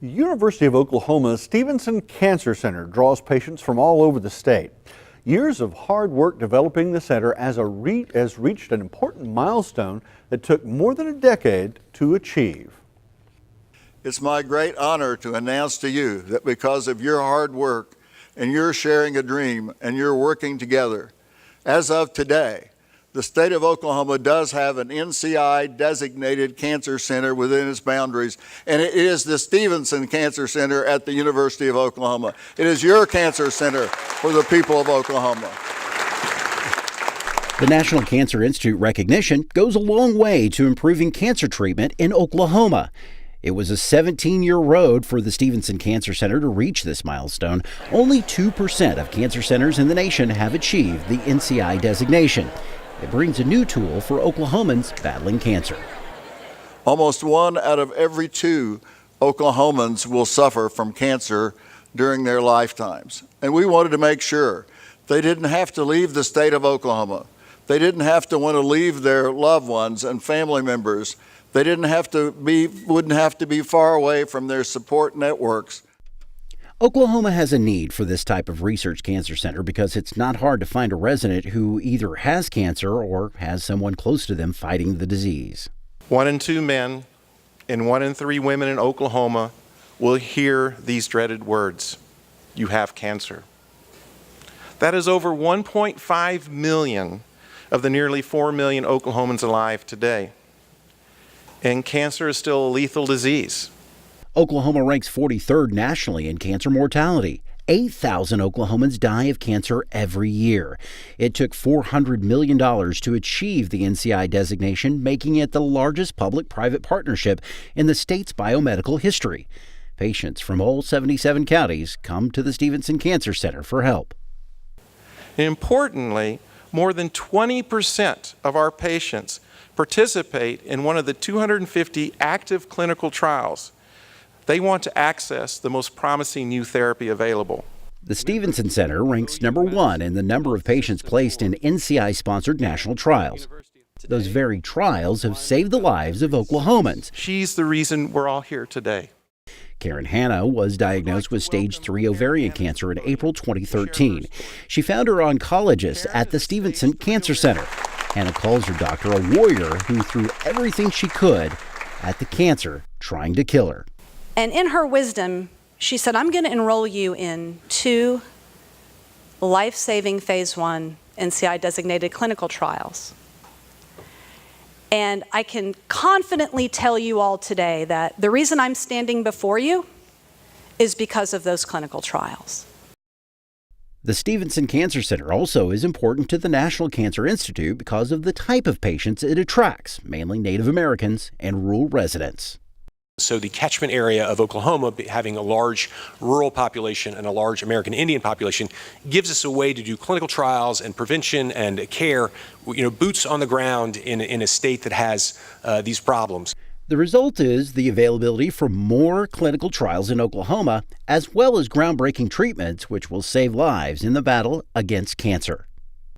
University of Oklahoma's Stephenson Cancer Center draws patients from all over the state. Years of hard work developing the center has reached an important milestone that took more than a decade to achieve. It's my great honor to announce to you that because of your hard work and your sharing a dream and your working together, as of today, the state of Oklahoma does have an NCI designated cancer center within its boundaries, and it is the Stephenson Cancer Center at the University of Oklahoma. It is your cancer center for the people of Oklahoma. The National Cancer Institute recognition goes a long way to improving cancer treatment in Oklahoma. It was a 17-year road for the Stephenson Cancer Center to reach this milestone. Only 2% of cancer centers in the nation have achieved the NCI designation. It brings a new tool for Oklahomans battling cancer. Almost 1 out of every 2 Oklahomans will suffer from cancer during their lifetimes. And we wanted to make sure they didn't have to leave the state of Oklahoma. They didn't have to want to leave their loved ones and family members. They wouldn't have to be far away from their support networks. Oklahoma has a need for this type of research cancer center because it's not hard to find a resident who either has cancer or has someone close to them fighting the disease. 1 in 2 men and 1 in 3 women in Oklahoma will hear these dreaded words: "You have cancer." That is over 1.5 million of the nearly 4 million Oklahomans alive today. And cancer is still a lethal disease. Oklahoma ranks 43rd nationally in cancer mortality. 8,000 Oklahomans die of cancer every year. It took $400 million to achieve the NCI designation, making it the largest public-private partnership in the state's biomedical history. Patients from all 77 counties come to the Stephenson Cancer Center for help. Importantly, more than 20% of our patients participate in one of the 250 active clinical trials. They want to access the most promising new therapy available. The Stephenson Center ranks number 1 in the number of patients placed in NCI-sponsored national trials. Those very trials have saved the lives of Oklahomans. She's the reason we're all here today. Karen Hanna was diagnosed with stage 3 ovarian cancer in April 2013. She found her oncologist at the Stephenson Cancer Center. Hanna calls her doctor a warrior who threw everything she could at the cancer trying to kill her. And in her wisdom, she said, "I'm going to enroll you in 2 life-saving phase 1 NCI designated clinical trials. And I can confidently tell you all today that the reason I'm standing before you is because of those clinical trials." The Stephenson Cancer Center also is important to the National Cancer Institute because of the type of patients it attracts, mainly Native Americans and rural residents. So the catchment area of Oklahoma, having a large rural population and a large American Indian population, gives us a way to do clinical trials and prevention and care, boots on the ground in a state that has these problems. The result is the availability for more clinical trials in Oklahoma, as well as groundbreaking treatments which will save lives in the battle against cancer.